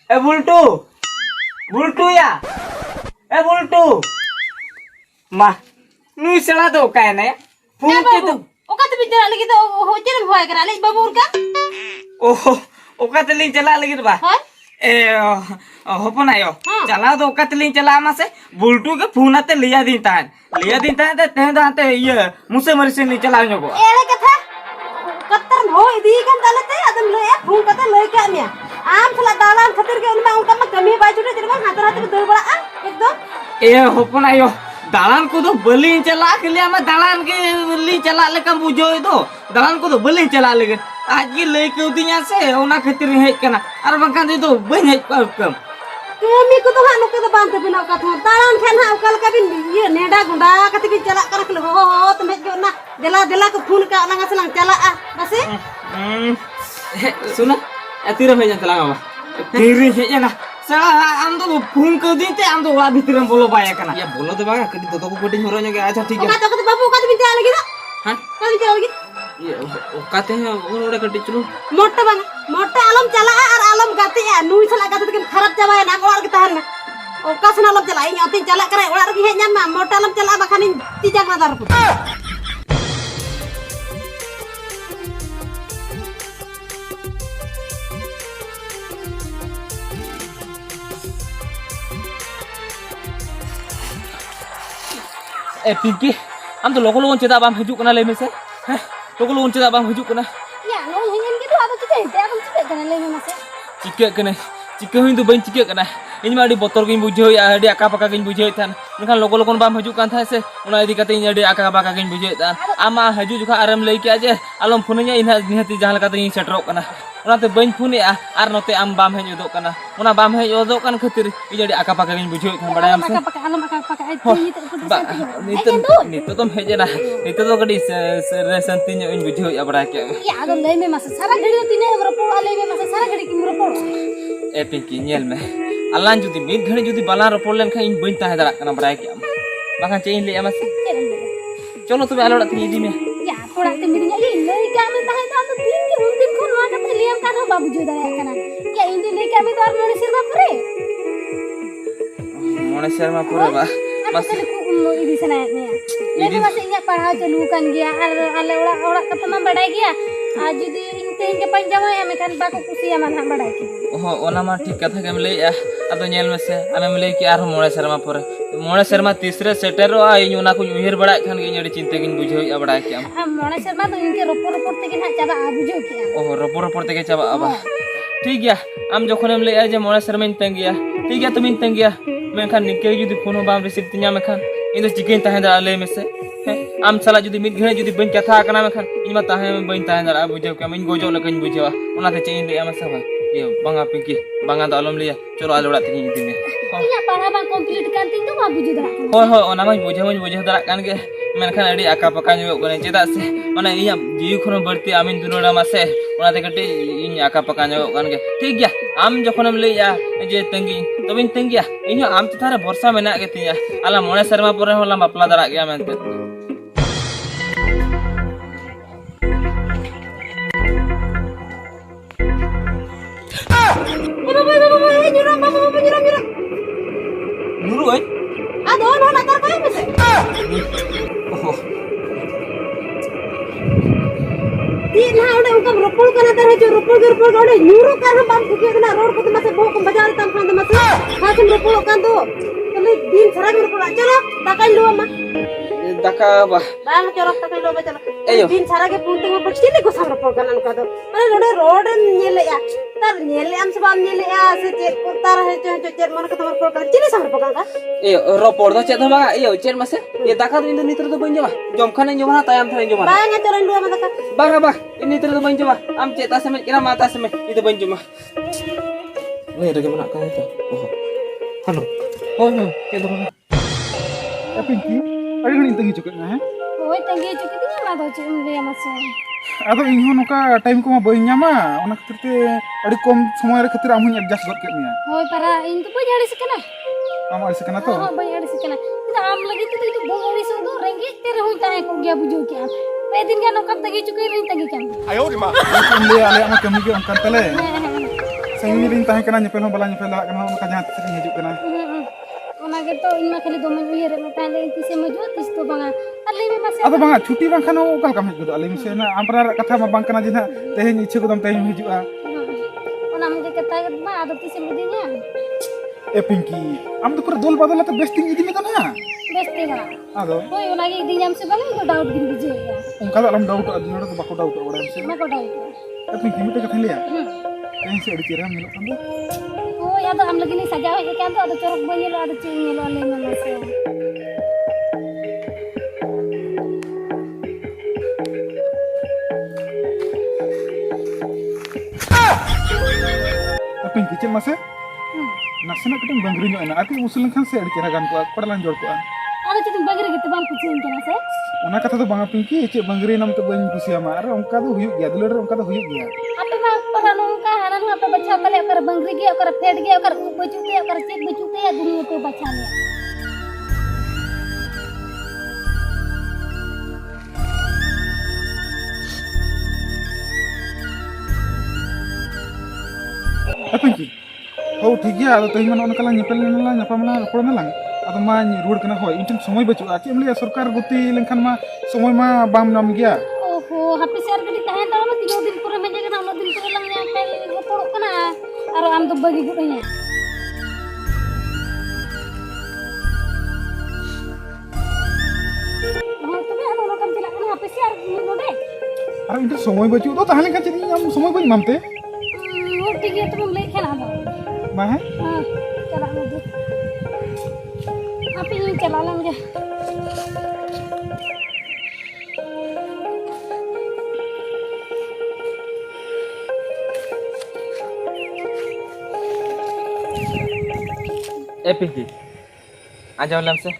ए बुलटू बुलटू या ए बुलटू मा नुई सड़ा दो काय ने फोन के तो ओका तो बिचारा लगी तो हो चल होय करा ले बाबू का ओहो ओका तलिंग चला लगी बा हां ए होपन आयो चला दो ओका तलिंग चला मासे बुलटू के फोन आते लिया दिन ते ते दाते ये मुसे मरी से नहीं चला नको एले कथा कत्तर हो इदी kan talate adam le phone कते ले के आमिया आम थला दालान खातिर के उनमा उनका में कमी बाजुटे जरबा हाथ हाथ के दौड़ बड़ा एकदम ए होपन आयो दालान को तो बलि चला के लिए मैं दालान के ली चला लेका बुझो दो दालान को तो बलि चला लेके आज की ले के उदिया से ओना खातिर हेज कना अर बंका तो बन हेज कम कमी को तो हानो के तो बांध बिना का थो दालान खान हा कल का बिन ये नेडा गुंडा कते भी चला कर के हो तो मैं जो ना दिला को फोन का लंगा से लंग चला बसे सुना अतीर में जन चला बाबा तेरी है ना साला आम तो फोन कर दी ते आम तो वा भीतर में बोलो पाया कना या बोलो तो बागा कदी तो को कोटिंग होरो अच्छा ठीक है ओका तो बाबू का बिन चला लगी ना हां का बिन चला लगी ये ओकाते हैं ओरे कटी चलो मोटा बांग मोटा आलम चला और आलम गाते या नुई चला गाते के खराब जावा ना ओर के ताहन ओका सना आलम चला इन अति चला करे ओर के हे मा मोटा आलम चला बखानी तीजा ना दार को ए पिंकी हम तो लोगों चेदा बाम हिजू कना ले में से हैं लोगों चेदा बाम हिजू कना या नो हिन के तो आदो चिते हम चिते कना ले में से चिके हुई तो बन चिके कना इन माडी बोतल गिन बुझे या अडी आका पका गिन बुझे थान नखान लोगों बाम हिजू कान था से उना इदी कते इन अडी आका पका गिन बुझे थान आमा हिजू जुखा आराम लई के जे आलम फोनया इन निहति जहां लका इन सेटरो कना उनाते बन फोनया आर नते आम बाम हेज ओदो कना उना बाम हेज ओदो कन खातिर इन अडी आका पका गिन बुझे थान बड़ा हम से आका पका नितो तुम हेजना नितो तो कडी संति इन बुझे या बड़ा के या आदो ले में मासे सारा घड़ी तीने रपो ले में मासे सारा घड़ी की रपो ए पिंकी नेल में अल्लाह जुदी मिद घड़ी जुदी बाला रपोल लेन खा इन बइन ताहे दरा कना बड़ा के बाखा चे इन ले आमा चलो तबे आलोड़ा ती इदी में या थोड़ा ते मिदी ये ले का में ताहे तो दिन के उन दिन को नवा कते लियम का बाबू जो दया कना या इन ले का में तो और मोने सिरमा परे मोने शर्मा पूरे बा बस इदी सना ने मेरे मासे इया पढ़ा चलू कान गया आले ओड़ा कते मा बड़ाई गया आज जुदी इन ते के पंजामा या में खान बाको कुसिया मान हम बड़ाई के ओहो ओना मा ठीक कथा के ले आ अदो नेल में से आमे ले कि आर मोने शर्मा पूरे मोने शर्मा तीसरे सेटर आ इन ओना को उहेर बड़ा खान के इडी चिंता गिन बुझे या बड़ा के हम मोने शर्मा तो इनके रोपो ते के ना चाबा आ बुझो के ओहो रोपो ते के चाबा आबा ठीक गया आम जखन हम ले आ जे मोने शर्मा इन तंगिया ठीक गया तुम इन तंगिया मैं खान निके जुदी फोन बाम रिसीव तिया में खान इन तो चिकन ताहे दा ले में से आम साला जुदी मिद घणे जुदी बन कथा कना में खान इन मा ताहे बन ताहे दा बुझे के इन गोजो लकन बुझेवा ओना ते चेन ले आम सब ये बांगा पिंकी बांगा तो आलम लिया चलो आलोड़ा ती इदी में या पढ़ा बा कंप्लीट कर तीन तो बा बुझो दा होय होय ओना मा बुझे दरा कान के मेनखान अडी आका पका ᱧᱚᱜ कने चेदा से माने इया जीव खन बरती आमिन दुनोड़ा मासे ओनाते कटे इन आका पका ᱧᱚᱜ कान के ठीक गया आम जखनम लेया जे तंगी तबिन तंगिया इन आम तारे भरोसा मेना के तिया आला मोने शर्मा परे होला बापला दरा गया मेनते बाबू ए जुरम बाबू जुरम नुरु ए आदो नो ना तर काय में से ओहो तीन हा ओडे उनका रोपड़ कना तर है जो रोपड़ ओडे न्यूरो कर हम बाम कुके ना रोड को मसे बो को बाजार तम खान मसे खासम रोपड़ कान तो तले दिन सारा रोपड़ चलो दाका लो अम्मा दाका बा बांग चरक तक लो चलो एयो दिन सारा के पुंते को पछिले को साम रोपड़ कना का तो माने रोडे रोड नेले या तर नेले हम सब नेले या से चेक को तार है जो चेक मन को रोपड़ कर चिने साम रोपड़ का ए रोपड़ दो चेद बा ए चेर मसे ये दाका दिन नितर तो बन जमा जम खाने जमा तायम थाने जमा बांग चरन लो अम्मा दाका बागा बा इन नितर तो बन जमा आम चेता समय किरा माता समय इदो बन जमा वे रगे बना का तो ओहो हेलो होय होय के दो पिंकी अड़ी घड़ी तंगी चुके हैं ओय तंगे चुकी थी मा दो चे ले मसे अब इन नोका टाइम को बई ᱧᱟᱢᱟ ओना खातिर ते अड़ी कम समय रे खातिर आमुन एडजस्ट गद के मिया होय परा इन तो बई अड़ी सकना आम अड़ी सकना तो हां बई अड़ी सकना तो आम लगी तो बो अड़ी सो दो रेंगे तेरे होई ताए को गया बुझो के पे दिन का नोका तंगे चुकी रही तंगे क्या ले आले आमा कमी के अंकन तले संगी rin tahan kana nyepel hon bala nyepel la kana onka jahan tisri hijuk kana ona gitu inma khali dome uyer me tale tise maju tis to banga ale me mase ado banga chuti bang kana okal kam hej godo ale mise na ampra katha ma bang kana jina teheng ichhe kodam teheng hijua ona muge kata ma ado tise mudinya e pinki am to pura dol badala to besting idi me to na besti bana ado hoy ona ge dinyam se banga ko doubt din bije ya onka la alam doubt adi nodo to bako doubt oda mise ma ko doubt e pinki mite katha liya kain se adi chera milok kan do oh ya to am lagi ni sajaw ke kan to ado corok banyelo ado cingelo ale me mase pinki cem mase nasena kating bangri nyo ena arti usul kan se adi chera gan ko padalan jor ko ado citin bagre gitu bang kucing kana se ona katha to banga pinki che bangri nam to bain kusia ma ar onka do huyuk gya dulur onka do huyuk gya ape ma para nongka hanan ape bacha pale okar bangri ge okar phed ge okar baju ge okar cek baju ge dunia te bacha le pinki हो ठीक है आदो तही मन ओनका ला nyepel ना nyapam ना ropor ना lang ado ma ruड़ kana hoy inten somoy bachu a chem le सरकार गुती लेनखान मा समय मा बाम नाम गया ओहो हापी सर गडी tahen tara ma 3 दिन pore meje kana 9 दिन pore lang nya pel ropor kana aro am to bagi gudanya oh to be ado lokam tilak kana hapi sar node ar inten somoy bachu to tahan लेनखान Chedi am somoy bañ mamte oh ठीक है तुम ले खेला दो ma hai हां चला दो आप ही चला लेंगे ए Pinky आंजम lam se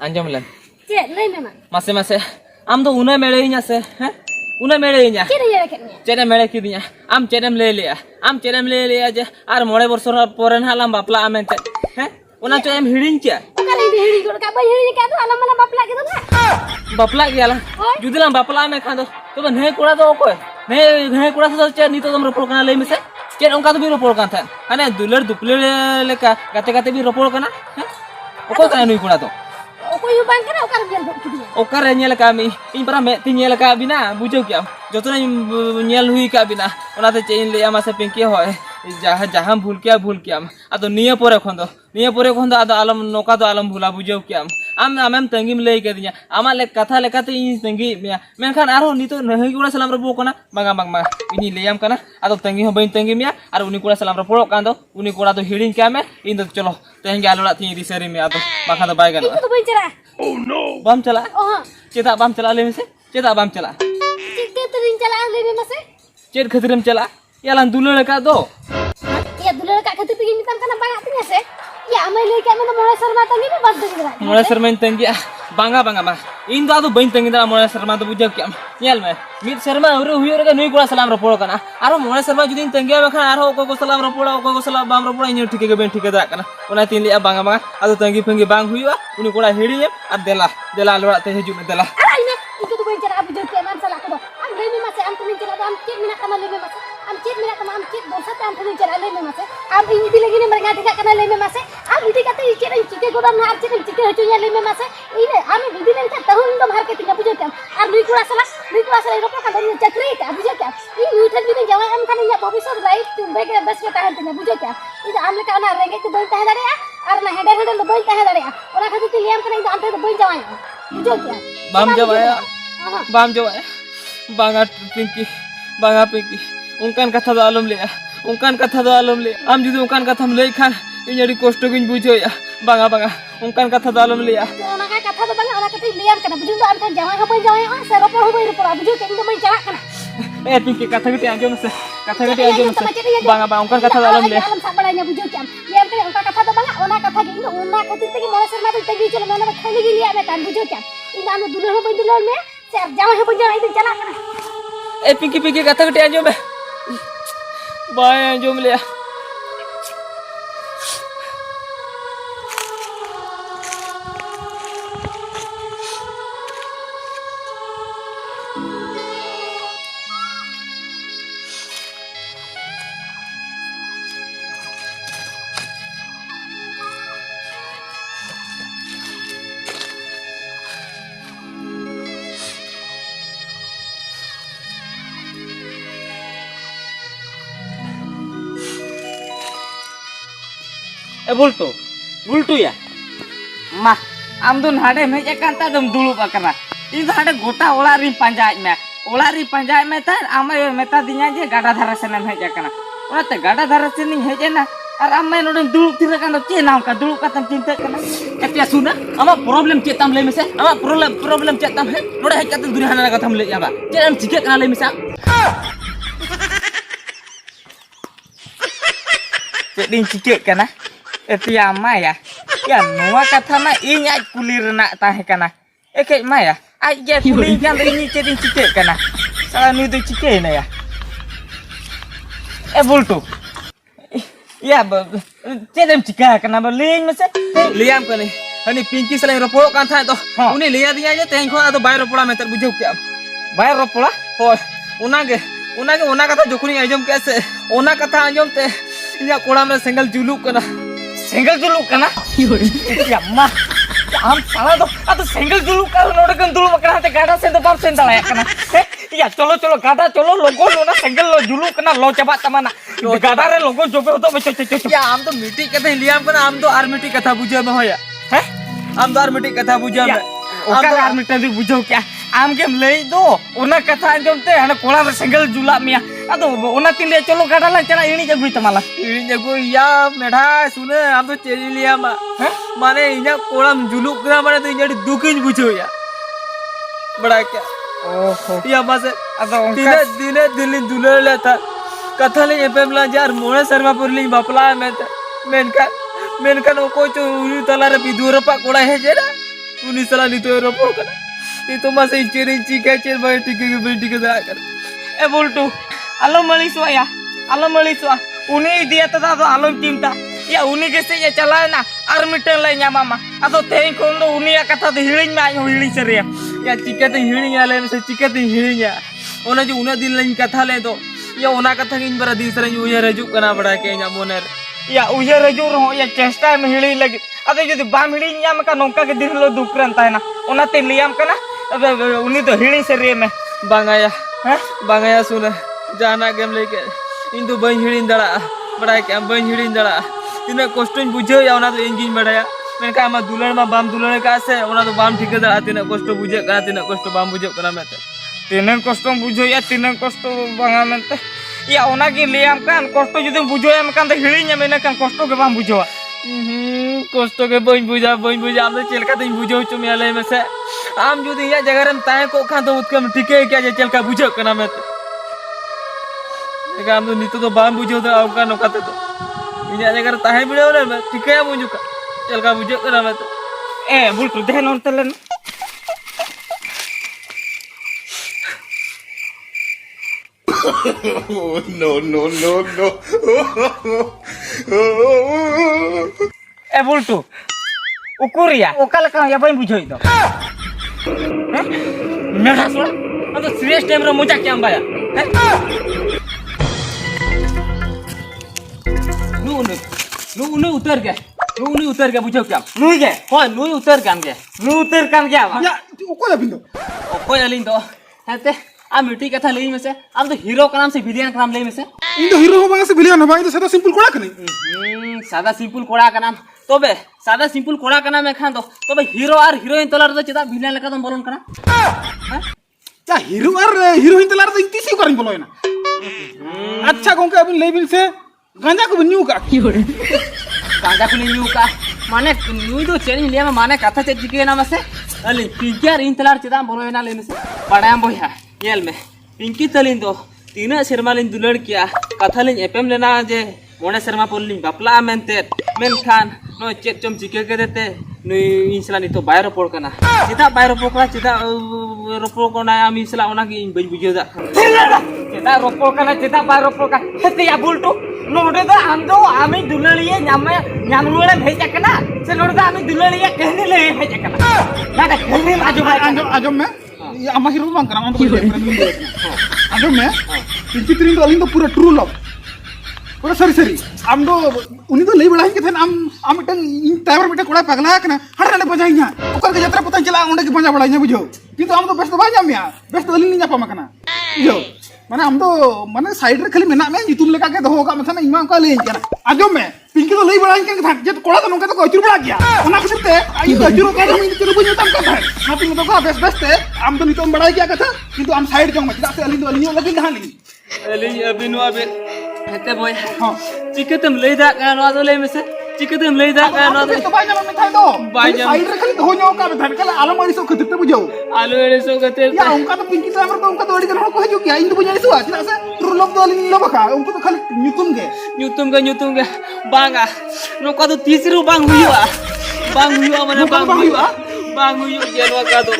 anjam lam चे ले में mase mase am do una mele nya se he una mele nya के रे के चेरे मेरे की दिया आम चेरेम ले लिया जे आर मोड़े वर्षर पोरन हालाम बापला आमेंते हैं ओना चो एम हिडिन चे कले हिड़ी गोड़ का हिड़ी का तो आलम मला बापला के दो बापला गेला जुदिलाम बापला में खादो तो ने कुड़ा दो ओको ने कुड़ा तो चे नी तो तुम रोपड़ कना ले मिसे चे उनका तो भी रोपड़ कान था हाने दुलर दुपले लेका गाते गाते भी रोपड़ कना हैं ओको का नुई कुड़ा तो ओको यू बांग करा ओकर गेल कुड़ी ओकर नेल का मी इन परा मे ती नेल का बिना बुझो क्या जतो नेल हुई का बिना ओनाते चेन ले आमा से पिंकी होय जहाँ भूल क्या अदो निये पोरे खंदो अदो आलम नोका दो आलम भूला बुझो क्या आम आमेम तंगी में ले के दिया आमा ले कथा लेकाते इन तंगी मिया मेनखान आरो नितो नही कुड़ा सलाम रबो कना मांगा इनी लेयाम कना अदो तंगी हो बइन तंगी मिया आर उनी कुड़ा सलाम रबो कांदो उनी कुड़ा तो हिडिन क्या में इन तो चलो तेहन के आलोड़ा थी रिसेरी में अदो बाखा तो बाय गनो तो बइन चला ओह नो बम चला चेता बम चला ले में से चेता बम चला चिते तो दिन चला ले में से चेत खतरम चला यालान दुलड़ का दो या दुलड़ का खतिर पिगिन तम कना बांगा तिने से या अमै ले के में मोळे शर्मा तंगी में बस दे मोळे शर्मा तंगी बांगा मा इन दो आदो बइन तंगी दा मोळे शर्मा तो बुझ क्या नेल में मित शर्मा और हुयो रे नुई कुड़ा सलाम रपोड़ कना आरो मोळे शर्मा जुदी तंगी बखा आरो को सलाम रपोड़ को सलाम बाम रपोड़ इन ठीक के बेन ठीक दा कना ओना तीन लिया बांगा आदो तंगी फंगी बांग हुयो उनी कुड़ा हेडी और देला लोड़ा ते हिजु में देला अरे ने इको तो बइन चला अब जो के मान चला को हम ले में से हम तुम चला हम के मिना कमा ले में से हम चेत मिना कमा हम चेत बोलसा पे हम तुम चला ले में से हम इन दी लगी ने मरगा ठिका कना ले में से हम इदी कते चेत चिके गोदाम ना चेत चिके हचो या ले में से इने हम इदी ने का तहुन तो मार के तिना बुझो क्या और नुई कुड़ा सला रोको का दनी चक्री का बुझो क्या इ नुई ठन भी जावा हम खाने या भविष्य लाइफ तुम बेग बस के ताहन तिना बुझो क्या इदा हम का ना रेगे तो बइन ताहे दाड़े और ना हेडर हेडर बइन ताहे दाड़े ओना खातिर ति लियाम कना इदा अंते तो बइन जावा बुझो क्या बाम जवाया बांगा पिंकी उनकान कथा दो आलम ले आम जुदी उनकान कथा हम ले खान इन अड़ी कष्ट गिन बुझो या बांगा उनकान कथा दो आलम ले ओना का कथा दो बांगा ओना कथा लियाम कना बुझो आम खान जावा हो बइन जावा से रोपड़ बुझो के इनदो बइन चला कना ए पिंकी कथा के आंजो से बांगा उनकान कथा दो आलम ले आलम साबड़ाया बुझो क्या लियाम कना उनका कथा दो बांगा ओना कथा के इनदो ओना खातिर ते मोरे शर्मा तो तगी चलो मैंने खाली गे लिया मैं बुझो क्या इन आम दुलर हो बइन दुलर में से जावा हो बइन जावा इदन चला कना ए पिंकी कथा के आंजो में बाय आंजो में ले ए बुलटू या मा आम दो नाडे में एकांता दम दुलुब अकना इन दो हाडे गोटा ओला री पंजाय में था आम मेता दिया जे गाडा धारा से हेज अकना ओनाते गाडा धारा से हेजना और आम मैं नोडे दुलुब थिर कान चे नाम का दुलुब कातम चिंता कना एतिया सुना आमा प्रॉब्लम चे ताम ले मेसे आमा प्रॉब्लम चे ताम है नोडे हेज कातम दुनिया हाना कथम ले याबा चे एम चिके कना ले मेसा चेदिन चिके कना एतिया माया या नोआ कथा मा इन आज कुली रना ताहे कना एके माया आज जे कुली जान इन चेदिन चिके कना साला नुई दो चिके ना या ए बुलटू या चेदम चिका कना बलिन मसे लियाम कने हनी पिंकी सलाइ रोपोड़ कान था तो उनी लिया दिया जे तेन खो तो बाय रोपोड़ा में तर बुझौ क्या बाय रोपोड़ा होय उना कथा जोखनी आजम कैसे ओना कथा आजम ते इया कोड़ा में सिंगल जुलू कना या मा हम साला दो तो सिंगल जुलू का नोडे कन दुलु बकरा ते गाडा से तो बाप से दला कना या चलो गाडा चलो लोगो लोना सिंगल लो जुलू कना लो चबा तमना गाडा रे लोगो जोबे तो बे या हम तो मिट्टी कथा लियाम कना हम तो आर्मिटी कथा बुझे में होया हैं हम तो आर्मिटी कथा बुझे में ओका आर्मिटी दु बुझो क्या आम के लई दो ओना कथा अंजमते हने कोड़ा रे सिंगल जुला मिया अदो ओना तिन ले चलो गाडा ला चला इनी जगुई तमाला इनी जगु या मेढा सुने हम तो चेली लिया माने इना कोड़म जुलू कना माने तो इना दुखिन बुझो या बड़ा क्या ओहो या मासे अदो दिने दिल्ली दुलर लेता कथा ले एपमला जार मोणे शर्मा पुरली बापला में मेनका को चो उनी तला रे बिदुर पा कोड़ा है जेरा उनी सला नी तो रोपो कना नी तो मासे चेरी चिका चेर बाय टिके दा कर ए बुलटू आलो मलिसवा उनी दिया तदा तो आलो चिंता या उनी के से ये चला ना और मिटन ले nya मामा अदो तेन कोन दो उनी या कथा दे हिलिन मा हिली सरिया या चिकते हिणी या ले से चिकते हिणी या ओना जो उना दिन लाइन कथा ले तो या ओना कथा गिन बरा दिन सरन उया रजू कना बड़ा के nya मोनेर या उहे रजू रहो या चेष्टा में हिली लगे अदो जदि बाम हिली nya का नोका के दिन लो दुकरन ताना ओना ते लियाम कना उनी तो हिली सरिया में बांगाया सुन जाना गेम लेके इन तो बन हिड़ी दड़ा बड़ा के बन हिड़ी दड़ा तिने कष्ट बुझे या ओना तो इंजिन बड़ाया मेनका आमा दुलर मा बाम दुलर का से ओना तो बाम ठीक दड़ा तिने कष्ट बुझे कना तिने कष्ट बाम बुझे कना मेते तिने कष्ट बुझो या तिने कष्ट बांगा मेते या ओना की लियाम कान कष्ट जदि बुझो या मकान तो हिड़ी nya मेने कान कष्ट के बाम बुझो कष्ट के बन बुझा आम तो चलका तिन बुझो चुमिया ले में से आम जुदी या जगह रे ताए को खान तो उत्कम ठीके क्या जे चलका बुझे कना मेते हम तो नीतो तो बाम बुझो तो आउका नोकाते तो इना जगह ताहे बिड़ो रे ठीके मुजुका चलका बुझे कना में ए बुलटू दे नोन तलन no. ए बुलटू उकुरिया ओका लका या बई बुझोई दो मेरा सुन हम तो सीरियस टाइम रे मजा के आंबाया नु उतर गया बुझो क्या नुई गे होय नु उतर कान गया या ओको बिंदो ओको अलिन तो हते आ मिट्टी कथा लेई में से हम तो हीरो का नाम से विलियन का नाम लेई में से इन तो हीरो हो से विलियन हो तो सादा सिंपल कोड़ा कने सादा सिंपल कोड़ा का नाम तबे सादा सिंपल कोड़ा का नाम है खान दो तबे हीरो और हीरोइन तलार दो चेदा विलियन लका तुम बोलन कना चा हीरो और हीरोइन तलार तो इतिसी करन बोलो ना अच्छा गोंके अबिन लेबिन से गांजा को न्यू का गांजा को न्यू का माने न्यू दो चेनी लिया माने कथा चे जिके नाम से अली पिंकियार इन तलार चेदा बोलो ना लेने से पड़ाम बोया येल में पिंकी तलिन दो तीना शर्मा लिन दुलड़ किया कथा लिन एपएम लेना जे मोने शर्मा पोलिन बापला मेनते मेनखान नो चेक चम चिके के देते नुई इंसला नि तो बाय रोपोड़ कना चिता बाय रोपोड़ कना चिता रोपोड़ कना आमी इंसला ओना की बज बुझियो दा चिता रोपोड़ कना चिता बाय रोपोड़ का हेते या बुलटू नोडे दो हम दो आमी दुलड़िए न्यामनुळे भेजा कना से नोडे दो आमी दुलड़िए कहने ले भेजा कना ना कहने आजम में ये आमा हीरो बांग करा आजम में पिंकी त्रिन तो अलिन तो पूरा ट्रू लव पूरा सरी आम दो उनी तो लई बड़ाई के थे आम मिटन इन टाइमर मिटे कोड़ा पगला कना हड़ रे बजाइया ओकर के यात्रा पता चला ओंडे के बजा बड़ाइया बुझो किंतु आम तो बेस्ट बा जामिया बेस्ट अलिन नि जापा मकना बुझो माने आम दो माने साइड रे खाली मेना में जितुम लेका के दहो का मथना इमा का ले जाना आजम में पिंकी तो लई बड़ाई के था जे कोड़ा तो नोका तो अचुर बड़ा गया ओना खसते आई तो अचुर का हम इनके रुपए तम का था नापिंग तो का बेस बेस थे आम तो नितम बड़ाई क्या कथा किंतु आम साइड जोंग मत से अलिन तो अलिन लगे कहां ली अली अभी नो अबे हेते बोय हां चिकतम ले दा का नो तो ले मेसे चिकतम ले दा का नो तो बाय जाम में था तो बाय जाम। साइड रे खाली हो नो का धन कला आलम वाली सो खतरते बुझाओ आलू एड़े सो गते या उनका तो पिंकी तो हमर तो उनका तो अड़ी कर को हजू क्या इन तो बुझाई सो आज से ट्रुलब तो अलिन लो बका उनको तो खाली न्यूतुम के बांगा नो का तो तीसरो बांग हुआ माने बांग हुआ जेलवा का तो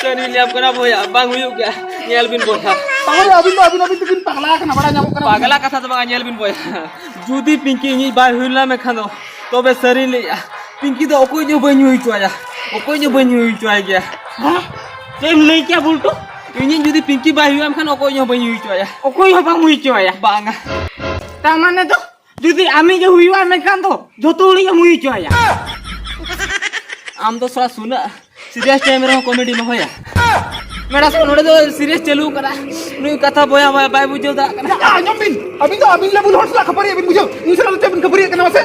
चनी ले अब करा बोया बांग हुआ क्या नेल बिन बोया तारे अभी तो बिन पगला का बड़ा जामो करा पागला कथा तो बांगा नेल बिन बोया जुदी पिंकी नी बाय हुइला में खानो तबे सरी ले पिंकी तो ओकोय जो बन हुई चोया गया हां तेम लई क्या बुलटू इनी जुदी पिंकी बाय हुइम खान ओकोय जो बन हुई चोया ओकोई हो बांग हुई चोया बांगा ता माने तो जुदी आमी जो हुईवा में कान तो जोतो उड़ी मुई चोया आम तो थोड़ा सुना सीरियस टाइम रे कॉमेडी में होया मेरा सो नोडे तो सीरियस चलू करा नुई कथा बोया बाय बुझो दा अभी तो अभी लेबुल हॉर्स ला खबर है अभी बुझो इंसान तो बिन खबर है कना से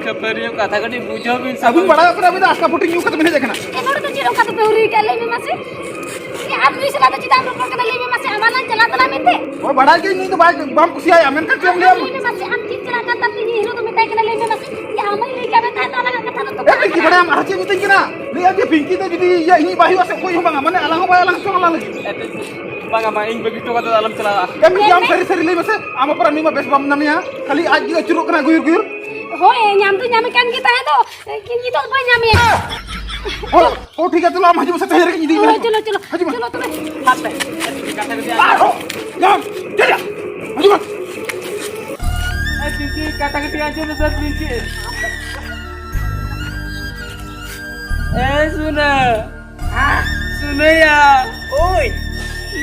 खबर ये कथा कटी बुझो बिन अभी बड़ा पर अभी तो आस्का पुटिंग न्यू खत्म नहीं देखना एनोड तो जीरो का तो पेउरी के ले में मासे ये आदमी से लाता चिता रोपड़ के ले में मासे हमारा चला तला मिते और बड़ा के नहीं तो बाइक बम खुशी आया मैंने कहा क्यों ले ले में मासे हम चित चला का तब हीरो तो मिता के ले में मासे ये हमें ले के बता ताला का कथा तो ए पिंकी बड़ा हम हचे मिते किना ले अभी पिंकी तो जदी ये ही बाही वासे कोई हम माने अलग हो बाय अलग सो लगी बांगा मा इन बगिटो का तो आलम चला कम जाम सरी सरी ले मसे आम पर नहीं में बेस बम नमिया खाली आज की चुरो कना गुर हो ए न्याम तो न्याम कान की ता है तो किन तो भाई न्याम ओ ठीक है चलो हम हजू से तैयार की दी चलो चलो तो हाथ पे कथा कर दिया आओ जाम चल हजू ए पिंकी कथा कटी आ जो सर पिंकी ए सुन या ओय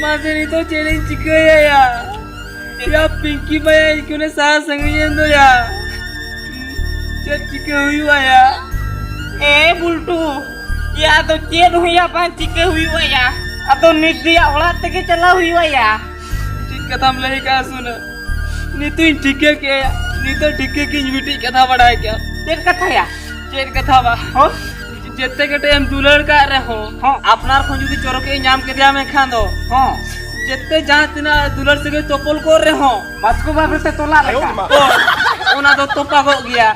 माझे तो चैलेंज चिकया या पिंकी बाय क्यों ने सा संगयंदो या चिके हुआ या ए बुलटू या तो चेन हुईया पान चिके हुईवा या अतो निदिया ओला तके चला हुईवा या ठीक कथा हम लही का सुन नी तू ठीके के नी तो ठीके की बेटी कथा बढ़ाए क्या चेन कथा या चेन कथा बा हो जेते के टाइम दुलड़ का रे हो हां अपनार खो जुदी चोरो के नाम के दिया में खान दो हां जेते जहां तना दुलड़ से तोपल कर रे हो मास्को बाबे से तोला लगा ओना तो तोपा हो गया